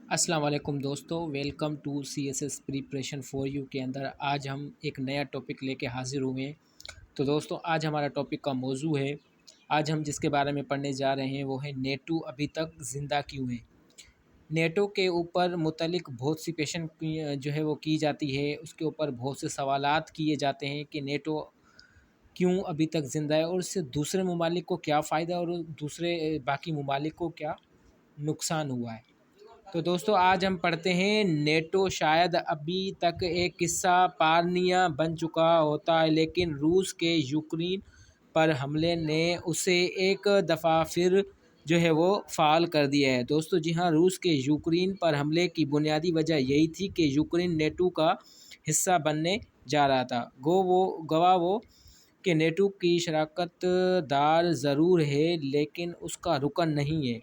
السلام علیکم دوستو، welcome to C S S preparation for you کے اندر آج ہم ایک نیا ٹاپک لے کے حاضر ہوئے ہیں۔ تو دوستو آج ہمارا ٹاپک کا موضوع ہے، آج ہم جس کے بارے میں پڑھنے جا رہے ہیں وہ ہے نیٹو ابھی تک زندہ کیوں ہے۔ نیٹو کے اوپر متعلق بہت سی پیشن جو ہے وہ کی جاتی ہے، اس کے اوپر بہت سے سوالات کیے جاتے ہیں کہ نیٹو کیوں ابھی تک زندہ ہے اور اس سے دوسرے ممالک کو کیا فائدہ اور دوسرے باقی ممالک کو کیا نقصان ہوا ہے۔ تو دوستو آج ہم پڑھتے ہیں نیٹو شاید ابھی تک ایک قصہ پارنیا بن چکا ہوتا ہے، لیکن روس کے یوکرین پر حملے نے اسے ایک دفعہ پھر جو ہے وہ فعال کر دیا ہے۔ دوستو جی ہاں، روس کے یوکرین پر حملے کی بنیادی وجہ یہی تھی کہ یوکرین نیٹو کا حصہ بننے جا رہا تھا۔ گواہ وہ کہ نیٹو کی شراکت دار ضرور ہے لیکن اس کا رکن نہیں ہے۔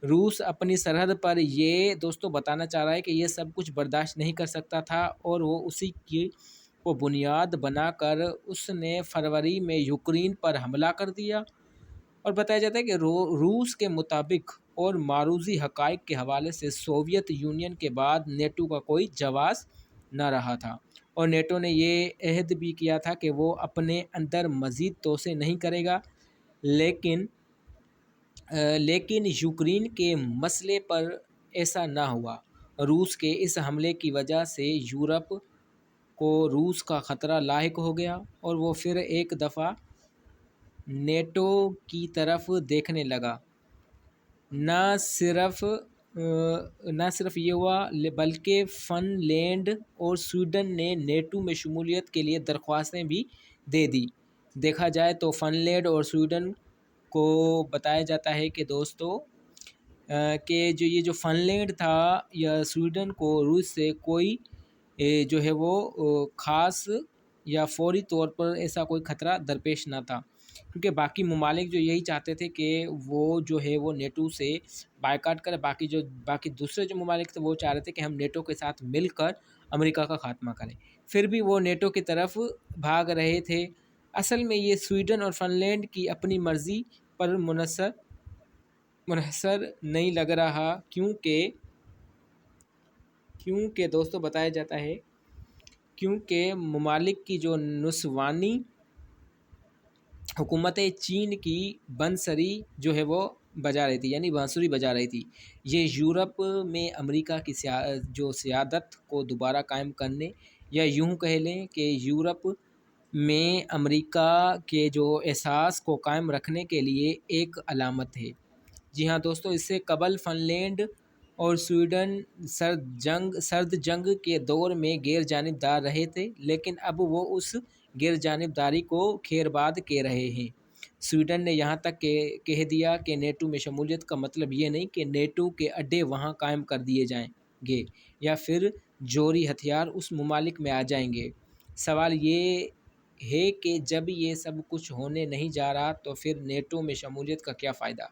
روس اپنی سرحد پر یہ دوستوں بتانا چاہ رہا ہے کہ یہ سب کچھ برداشت نہیں کر سکتا تھا اور وہ اسی کی کو بنیاد بنا کر اس نے فروری میں یوکرین پر حملہ کر دیا۔ اور بتایا جاتا ہے کہ روس کے مطابق اور معروضی حقائق کے حوالے سے سوویت یونین کے بعد نیٹو کا کوئی جواز نہ رہا تھا، اور نیٹو نے یہ عہد بھی کیا تھا کہ وہ اپنے اندر مزید توسیع نہیں کرے گا، لیکن یوکرین کے مسئلے پر ایسا نہ ہوا۔ روس کے اس حملے کی وجہ سے یورپ کو روس کا خطرہ لاحق ہو گیا اور وہ پھر ایک دفعہ نیٹو کی طرف دیکھنے لگا۔ نہ صرف یہ ہوا بلکہ فن لینڈ اور سویڈن نے نیٹو میں شمولیت کے لیے درخواستیں بھی دے دی۔ دیکھا جائے تو فن لینڈ اور سویڈن کو بتایا جاتا ہے کہ دوستو کہ جو فن لینڈ تھا یا سویڈن کو روس سے کوئی جو ہے وہ خاص یا فوری طور پر ایسا کوئی خطرہ درپیش نہ تھا، کیونکہ باقی ممالک جو یہی چاہتے تھے کہ وہ جو ہے وہ نیٹو سے بائیکاٹ کرے۔ باقی دوسرے جو ممالک تھے وہ چاہ رہے تھے کہ ہم نیٹو کے ساتھ مل کر امریکہ کا خاتمہ کریں، پھر بھی وہ نیٹو کی طرف بھاگ رہے تھے۔ اصل میں یہ سویڈن اور فن لینڈ کی اپنی مرضی پر منحصر نہیں لگ رہا، کیونکہ دوستوں بتایا جاتا ہے کیونکہ ممالک کی جو نسوانی حکومتیں چین کی بنسری جو ہے وہ بجا رہی تھی، یعنی بانسری بجا رہی تھی۔ یہ یورپ میں امریکہ کی جو سیادت کو دوبارہ قائم کرنے، یا یوں کہہ لیں کہ یورپ میں امریکہ کے جو احساس کو قائم رکھنے کے لیے ایک علامت ہے۔ جی ہاں دوستو، اس سے قبل فن لینڈ اور سویڈن سرد جنگ کے دور میں غیر جانبدار رہے تھے، لیکن اب وہ اس غیر جانبداری کو خیرباد کہہ رہے ہیں۔ سویڈن نے یہاں تک کہہ دیا کہ نیٹو میں شمولیت کا مطلب یہ نہیں کہ نیٹو کے اڈے وہاں قائم کر دیے جائیں گے یا پھر جوہری ہتھیار اس ممالک میں آ جائیں گے۔ سوال یہ ہے کہ جب یہ سب کچھ ہونے نہیں جا رہا تو پھر نیٹو میں شمولیت کا کیا فائدہ؟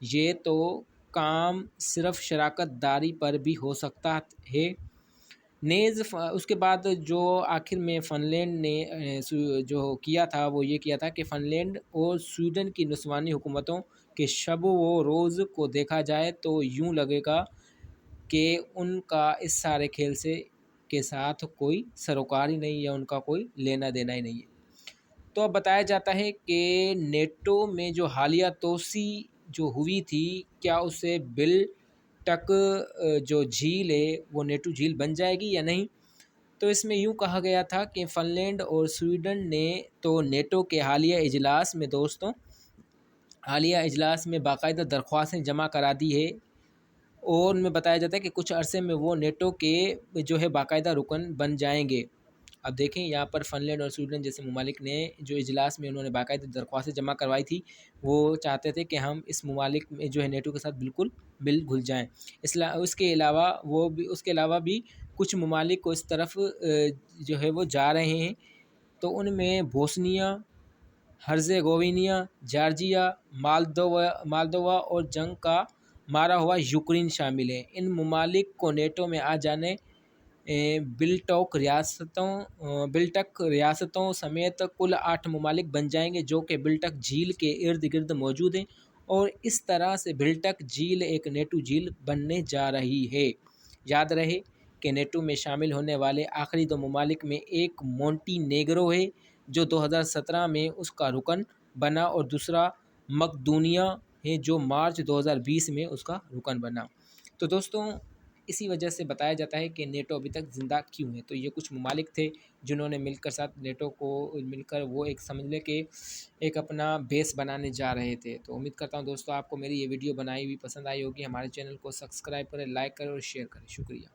یہ تو کام صرف شراکت داری پر بھی ہو سکتا ہے۔ نیز اس کے بعد جو آخر میں فن لینڈ نے جو کیا تھا وہ یہ کیا تھا کہ فن لینڈ اور سویڈن کی نسوانی حکومتوں کے شب و روز کو دیکھا جائے تو یوں لگے گا کہ ان کا اس سارے کھیل کے ساتھ کوئی سروکار ہی نہیں، یا ان کا کوئی لینا دینا ہی نہیں ہے۔ تو اب بتایا جاتا ہے کہ نیٹو میں جو حالیہ توسیع جو ہوئی تھی، کیا اسے بالٹک جو جھیل ہے وہ نیٹو جھیل بن جائے گی یا نہیں؟ تو اس میں یوں کہا گیا تھا کہ فن لینڈ اور سویڈن نے تو نیٹو کے حالیہ اجلاس میں باقاعدہ درخواستیں جمع کرا دی ہے، اور ان میں بتایا جاتا ہے کہ کچھ عرصے میں وہ نیٹو کے جو ہے باقاعدہ رکن بن جائیں گے۔ اب دیکھیں یہاں پر فن لینڈ اور سویڈن جیسے ممالک نے جو اجلاس میں انہوں نے باقاعدہ درخواستیں جمع کروائی تھی، وہ چاہتے تھے کہ ہم اس ممالک میں جو ہے نیٹو کے ساتھ بالکل مل گھل جائیں۔ اس کے علاوہ بھی کچھ ممالک کو اس طرف جو ہے وہ جا رہے ہیں، تو ان میں بوسنیا ہرزیگوینیا، جارجیا، مالدووا اور جنگ کا مارا ہوا یوکرین شامل ہیں۔ ان ممالک کو نیٹو میں آ جانے بالٹک ریاستوں سمیت کل 8 ممالک بن جائیں گے جو کہ بالٹک جھیل کے ارد گرد موجود ہیں اور اس طرح سے بلٹک جھیل ایک نیٹو جھیل بننے جا رہی ہے۔ یاد رہے کہ نیٹو میں شامل ہونے والے آخری 2 ممالک میں ایک مونٹی نیگرو ہے جو 2017 میں اس کا رکن بنا، اور دوسرا مقدونیہ ہے جو مارچ 2020 میں اس کا رکن بنا۔ تو دوستوں اسی وجہ سے بتایا جاتا ہے کہ نیٹو ابھی تک زندہ کیوں ہے۔ تو یہ کچھ ممالک تھے جنہوں نے مل کر ساتھ نیٹو کو مل کر وہ ایک سمجھ لے کہ ایک اپنا بیس بنانے جا رہے تھے۔ تو امید کرتا ہوں دوستوں آپ کو میری یہ ویڈیو بنائی ہوئی پسند آئی ہوگی۔ ہمارے چینل کو سبسکرائب کریں، لائک کریں اور شیئر کریں۔ شکریہ۔